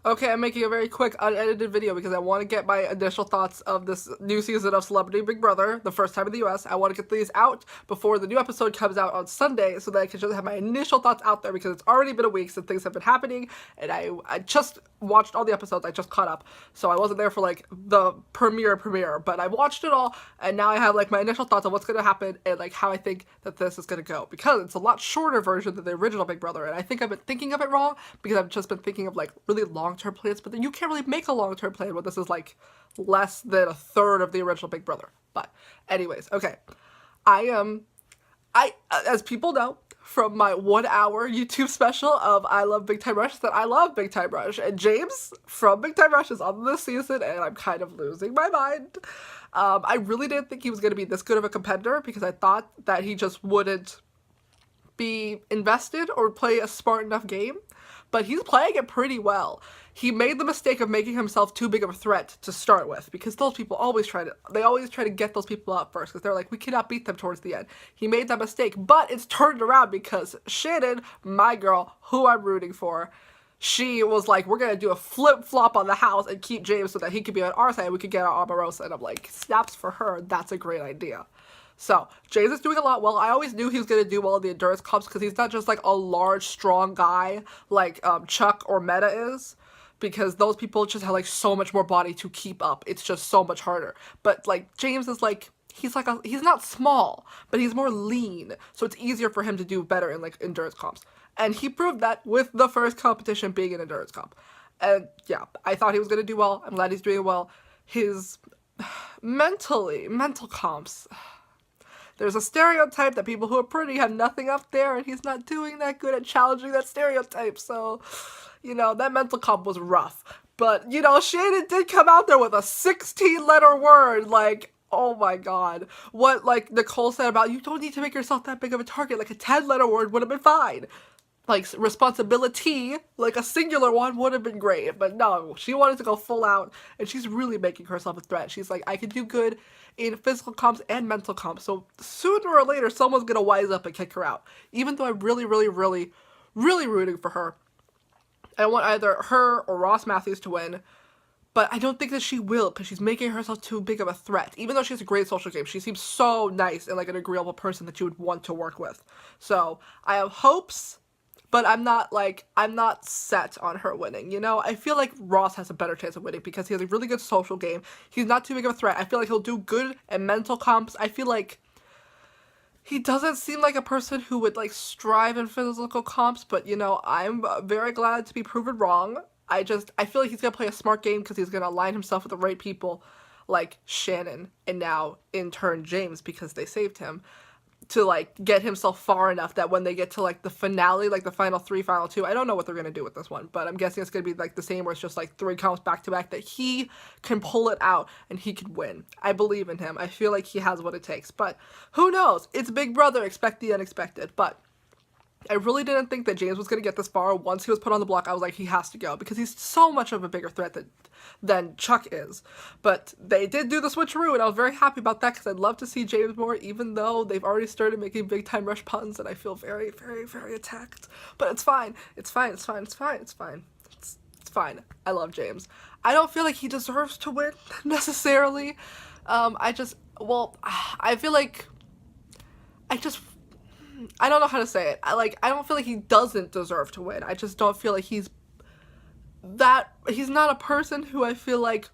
Okay, I'm making a very quick, unedited video because I want to get my initial thoughts of this new season of Celebrity Big Brother, the first time in the US. I want to get these out before the new episode comes out on Sunday so that I can just have my initial thoughts out there because it's already been a week since things have been happening, and I just watched all the episodes. I just caught up, so I wasn't there for, like, the premiere, but I watched it all, and now I have, like, my initial thoughts on what's going to happen and, like, how I think that this is going to go, because it's a lot shorter version than the original Big Brother, and I think I've been thinking of it wrong because I've just been thinking of, like, really long-term plans, but then you can't really make a long-term plan when this is, like, less than a third of the original Big Brother. But anyways, okay. As people know from my 1 hour YouTube special of I Love Big Time Rush, that I love Big Time Rush, and James from Big Time Rush is on this season, and I'm kind of losing my mind. I really didn't think he was going to be this good of a competitor because I thought that he just wouldn't be invested or play a smart enough game, but he's playing it pretty well. He made the mistake of making himself too big of a threat to start with, because those people always try to get those people up first, because they're like, we cannot beat them towards the end. He made that mistake, but it's turned around because Shannon, my girl, who I'm rooting for, she was like, we're gonna do a flip-flop on the house and keep James so that he could be on our side and we could get our Omarosa. And I'm like, snaps for her, that's a great idea. So, James is doing a lot well. I always knew he was going to do well in the endurance comps because he's not just, like, a large, strong guy like Chuck or Meta is, because those people just have, like, so much more body to keep up. It's just so much harder. But, like, James is, like, he's not small, but he's more lean, so it's easier for him to do better in, like, endurance comps. And he proved that with the first competition being an endurance comp. And, yeah, I thought he was going to do well. I'm glad he's doing well. His mental comps... There's a stereotype that people who are pretty have nothing up there, and he's not doing that good at challenging that stereotype, so, you know, that mental comp was rough. But, you know, Shannon did come out there with a 16-letter word, like, oh my god. What, like, Nicole said about, you don't need to make yourself that big of a target, like, a 10-letter word would have been fine. Like, responsibility, like a singular one, would have been great. But no, she wanted to go full out, and she's really making herself a threat. She's like, I can do good in physical comps and mental comps, so sooner or later, someone's gonna wise up and kick her out. Even though I'm really rooting for her. I want either her or Ross Matthews to win, but I don't think that she will, because she's making herself too big of a threat. Even though she has a great social game, she seems so nice and like an agreeable person that you would want to work with. So, I have hopes, but I'm not set on her winning, you know? I feel like Ross has a better chance of winning because he has a really good social game. He's not too big of a threat. I feel like he'll do good at mental comps. I feel like he doesn't seem like a person who would, like, strive in physical comps, but, you know, I'm very glad to be proven wrong. I feel like he's gonna play a smart game because he's gonna align himself with the right people, like Shannon, and now, in turn, James, because they saved him, to, like, get himself far enough that when they get to, like, the finale, like, the final 3, final 2, I don't know what they're gonna do with this one, but I'm guessing it's gonna be, like, the same where it's just, like, 3 comps back-to-back, that he can pull it out and he can win. I believe in him. I feel like he has what it takes, but who knows? It's Big Brother. Expect the unexpected, but I really didn't think that James was going to get this far. Once he was put on the block, I was like, he has to go, because he's so much of a bigger threat than Chuck is. But they did do the switcheroo, and I was very happy about that, because I'd love to see James more, even though they've already started making Big Time Rush puns, and I feel very attacked. But it's fine. It's fine. It's fine. I love James. I don't feel like he deserves to win, necessarily. I feel like... I don't know how to say it. I don't feel like he doesn't deserve to win. I just don't feel like he's not a person who I feel like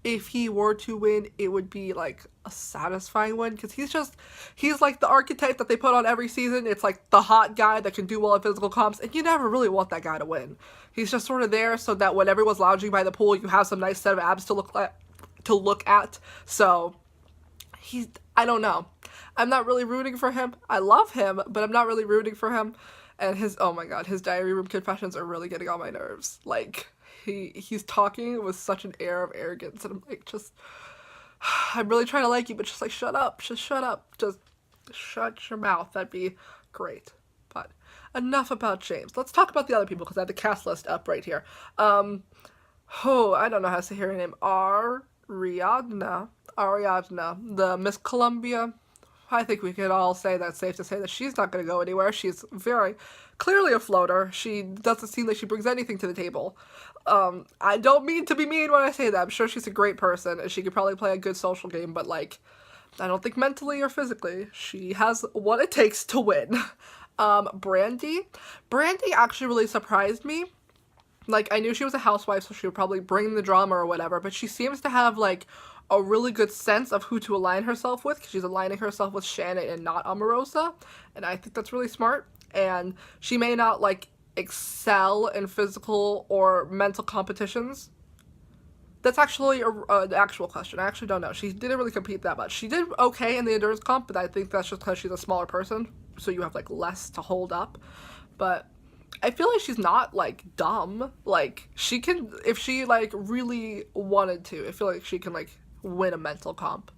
if he were to win, it would be, like, a satisfying win, because he's like the archetype that they put on every season. It's like the hot guy that can do well in physical comps, and you never really want that guy to win. He's just sort of there so that when everyone's lounging by the pool, you have some nice set of abs to look at. So, I don't know. I'm not really rooting for him. I love him, but I'm not really rooting for him. And oh my god, his diary room confessions are really getting on my nerves. Like, he's talking with such an air of arrogance, and I'm like, I'm really trying to like you, but just, like, shut up. Just shut up. Just shut your mouth. That'd be great. But enough about James. Let's talk about the other people, because I have the cast list up right here. I don't know how to say her name. Ariadna, the Miss Columbia I think we could all say that's safe to say that she's not going to go anywhere. She's very clearly a floater. She doesn't seem like she brings anything to the table. I don't mean to be mean when I say that. I'm sure she's a great person and she could probably play a good social game, but like, I don't think mentally or physically she has what it takes to win. Brandy actually really surprised me. Like, I knew she was a housewife, so she would probably bring the drama or whatever, but she seems to have, like, a really good sense of who to align herself with, because she's aligning herself with Shannon and not Omarosa, and I think that's really smart. And she may not, like, excel in physical or mental competitions. That's actually an actual question. I actually don't know. She didn't really compete that much. She did okay in the endurance comp, but I think that's just because she's a smaller person, so you have, like, less to hold up. But I feel like she's not, like, dumb. Like, she can, if she, like, really wanted to, I feel like she can, like, win a mental comp.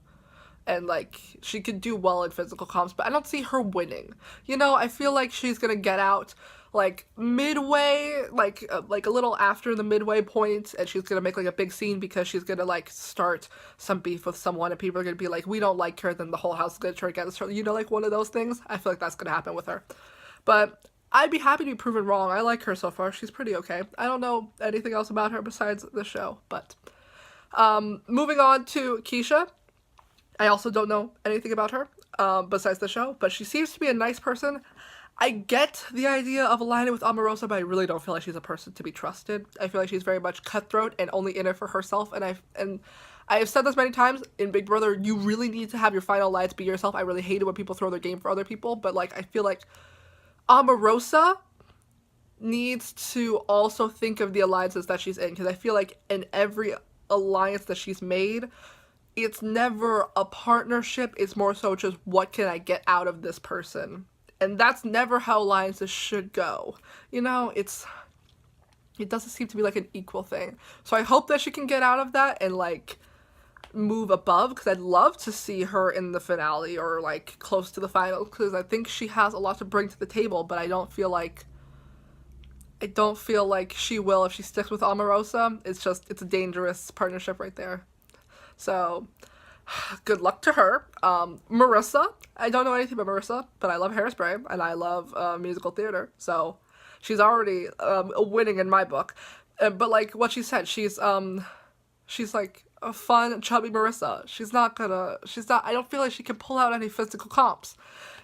And, like, she could do well in physical comps, but I don't see her winning. You know, I feel like she's gonna get out, like, midway, like a little after the midway point, and she's gonna make, like, a big scene because she's gonna, like, start some beef with someone, and people are gonna be like, we don't like her, then the whole house is gonna turn against her. You know, like, one of those things? I feel like that's gonna happen with her. But I'd be happy to be proven wrong. I like her so far. She's pretty okay. I don't know anything else about her besides the show, but moving on to Keisha. I also don't know anything about her besides the show, but she seems to be a nice person. I get the idea of aligning with Omarosa, but I really don't feel like she's a person to be trusted. I feel like she's very much cutthroat and only in it for herself, and I have said this many times in Big Brother, you really need to have your final lights be yourself. I really hate it when people throw their game for other people, but like, I feel like Omarosa needs to also think of the alliances that she's in, because I feel like in every alliance that she's made, it's never a partnership, it's more so just what can I get out of this person. And that's never how alliances should go. You know, it doesn't seem to be like an equal thing. So I hope that she can get out of that and like move above, because I'd love to see her in the finale or like close to the final, because I think she has a lot to bring to the table, but I don't feel like she will if she sticks with Omarosa. It's a dangerous partnership right there. So good luck to her. Marissa, I don't know anything about Marissa, but I love Hairspray and I love musical theater, so she's already winning in my book. But like what she said, she's like a fun, chubby Marissa. I don't feel like she can pull out any physical comps.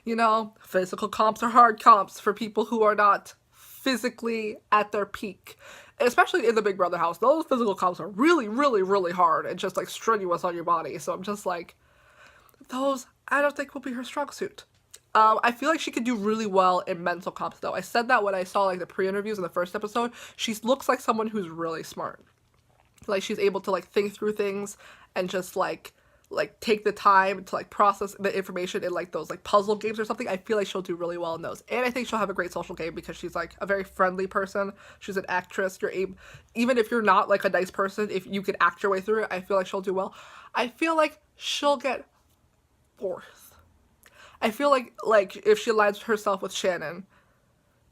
You know, physical comps are hard comps for people who are not physically at their peak. Especially in the Big Brother house, those physical comps are really, really, really hard and just like strenuous on your body. So I'm just like, those I don't think will be her strong suit. I feel like she could do really well in mental comps though. I said that when I saw like the pre-interviews in the first episode. She looks like someone who's really smart. Like she's able to like think through things and just like take the time to like process the information in like those like puzzle games or something. I feel like she'll do really well in those. And I think she'll have a great social game because she's like a very friendly person. She's an actress. Even if you're not like a nice person, if you could act your way through it, I feel like she'll do well. I feel like she'll get 4th. I feel like if she aligns herself with Shannon,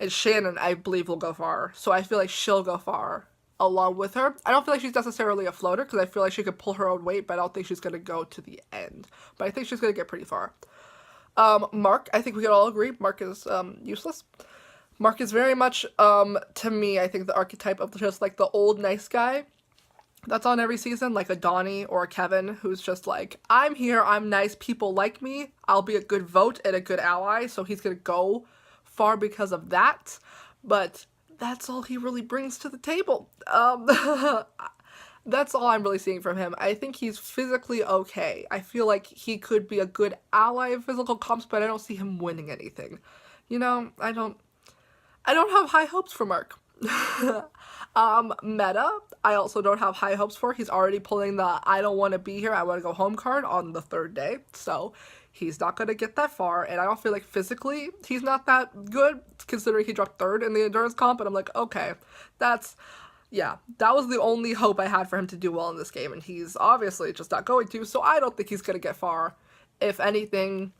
and Shannon I believe will go far. So I feel like she'll go far along with her. I don't feel like she's necessarily a floater because I feel like she could pull her own weight, but I don't think she's going to go to the end. But I think she's going to get pretty far. Mark, I think we can all agree, Mark is useless. Mark is very much, to me, I think the archetype of just like the old nice guy that's on every season, like a Donnie or a Kevin, who's just like, I'm here, I'm nice, people like me, I'll be a good vote and a good ally, so he's going to go far because of that. But that's all he really brings to the table. That's all I'm really seeing from him. I think he's physically okay. I feel like he could be a good ally of physical comps, but I don't see him winning anything. You know, I don't have high hopes for Mark. Meta, I also don't have high hopes for. He's already pulling the I don't want to be here, I want to go home card on the 3rd day. So he's not going to get that far, and I don't feel like physically he's not that good, considering he dropped 3rd in the endurance comp, and I'm like, okay, that was the only hope I had for him to do well in this game, and he's obviously just not going to, so I don't think he's going to get far. If anything,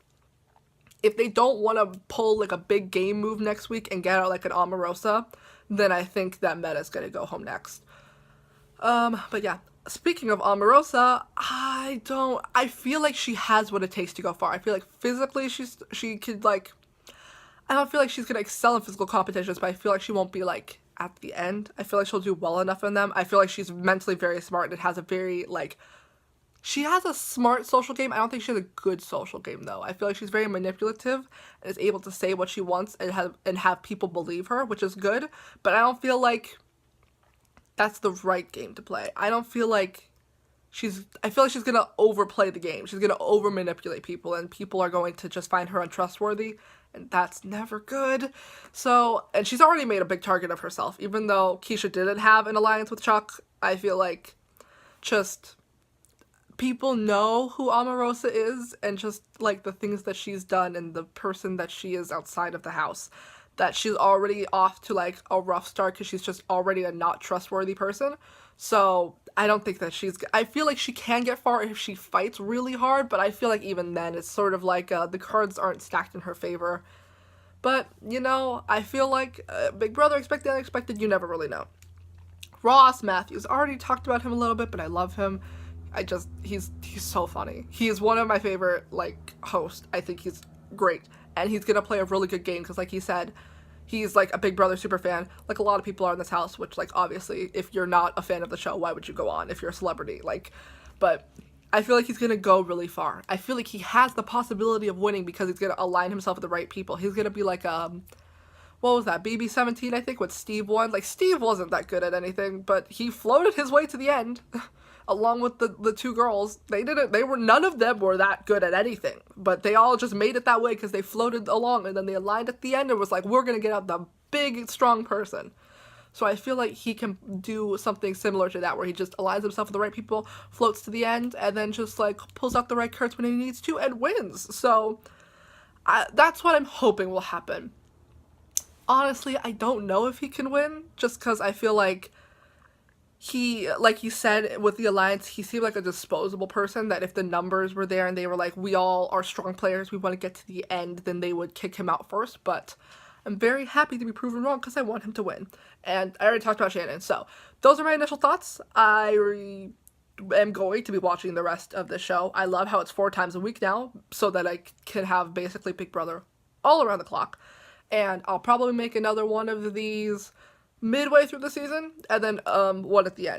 if they don't want to pull like a big game move next week and get out like an Omarosa, then I think that Meta's going to go home next. But yeah, speaking of Omarosa, I feel like she has what it takes to go far. I feel like physically she could like, I don't feel like she's gonna excel in physical competitions, but I feel like she won't be like at the end. I feel like she'll do well enough in them. I feel like she's mentally very smart and has a very like, she has a smart social game. I don't think she has a good social game though. I feel like she's very manipulative and is able to say what she wants and have people believe her, which is good. But I don't feel like that's the right game to play. I don't feel like I feel like she's gonna overplay the game. She's gonna over manipulate people, and people are going to just find her untrustworthy, and that's never good. So, and she's already made a big target of herself. Even though Keisha didn't have an alliance with Chuck, I feel like just people know who Omarosa is, and just like the things that she's done and the person that she is outside of the house, that she's already off to like a rough start because she's just already a not trustworthy person. So I don't think that I feel like she can get far if she fights really hard, but I feel like even then it's sort of like the cards aren't stacked in her favor. But, you know, I feel like Big Brother, expected unexpected, you never really know. Ross Matthews, already talked about him a little bit, but I love him. He's so funny. He is one of my favorite, like, hosts. I think he's great. And he's gonna play a really good game, because like he said, he's like a Big Brother super fan, like a lot of people are in this house, which like obviously if you're not a fan of the show, why would you go on if you're a celebrity? Like, but I feel like he's gonna go really far. I feel like he has the possibility of winning because he's gonna align himself with the right people. He's gonna be like what was that, BB17, I think, when Steve won. Like, Steve wasn't that good at anything, but he floated his way to the end. Along with the two girls, none of them were that good at anything, but they all just made it that way because they floated along, and then they aligned at the end and was like, we're gonna get out the big strong person. So I feel like he can do something similar to that, where he just aligns himself with the right people, floats to the end, and then just like pulls out the right cards when he needs to and wins. So that's what I'm hoping will happen. Honestly, I don't know if he can win, just because I feel like like you said, with the alliance, he seemed like a disposable person, that if the numbers were there and they were like, we all are strong players, we want to get to the end, then they would kick him out first. But I'm very happy to be proven wrong because I want him to win. And I already talked about Shannon, so those are my initial thoughts. I am going to be watching the rest of the show. I love how it's 4 times a week now, so that I can have basically Big Brother all around the clock. And I'll probably make another one of these midway through the season, and then one at the end.